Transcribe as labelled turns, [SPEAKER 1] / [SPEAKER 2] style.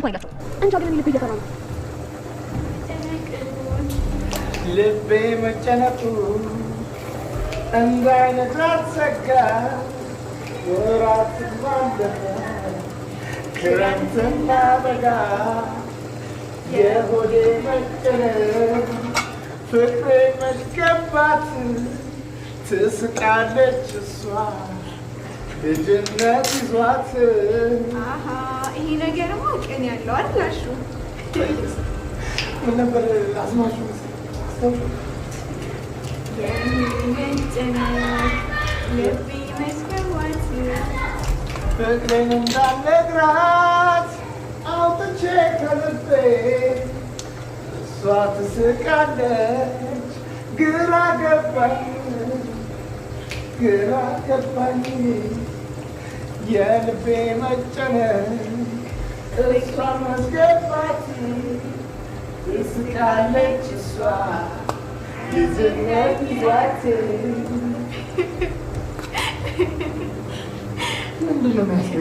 [SPEAKER 1] እንኳን ይላቸው አንቺ ግን ልብ እየፈራ ነው
[SPEAKER 2] ልቤ መጨነቁ እንዳይነግራት ሰጋ ወራት ማለፈ ክረምትና በጋ የሆዴ መጨነቅ ፍቅሬ መሽገባት ትስቃለች እሷ ልጅነት ይዟት
[SPEAKER 3] ይሄ ነገርማ ቀን ያለው አላሹ
[SPEAKER 2] ምን ነበር አዝማሹ
[SPEAKER 3] ልቤ መስገባት
[SPEAKER 2] ፍቅሬን እንዳልነግራት አውጥቼ ከልቤ እሷ ትስቃለች ግራ ገባኝ የልቤ መጨነቅ እሷ መስገባት ትስቃለች እሷ ልጅነት ይዟት ምንድን ነው የሚያስገ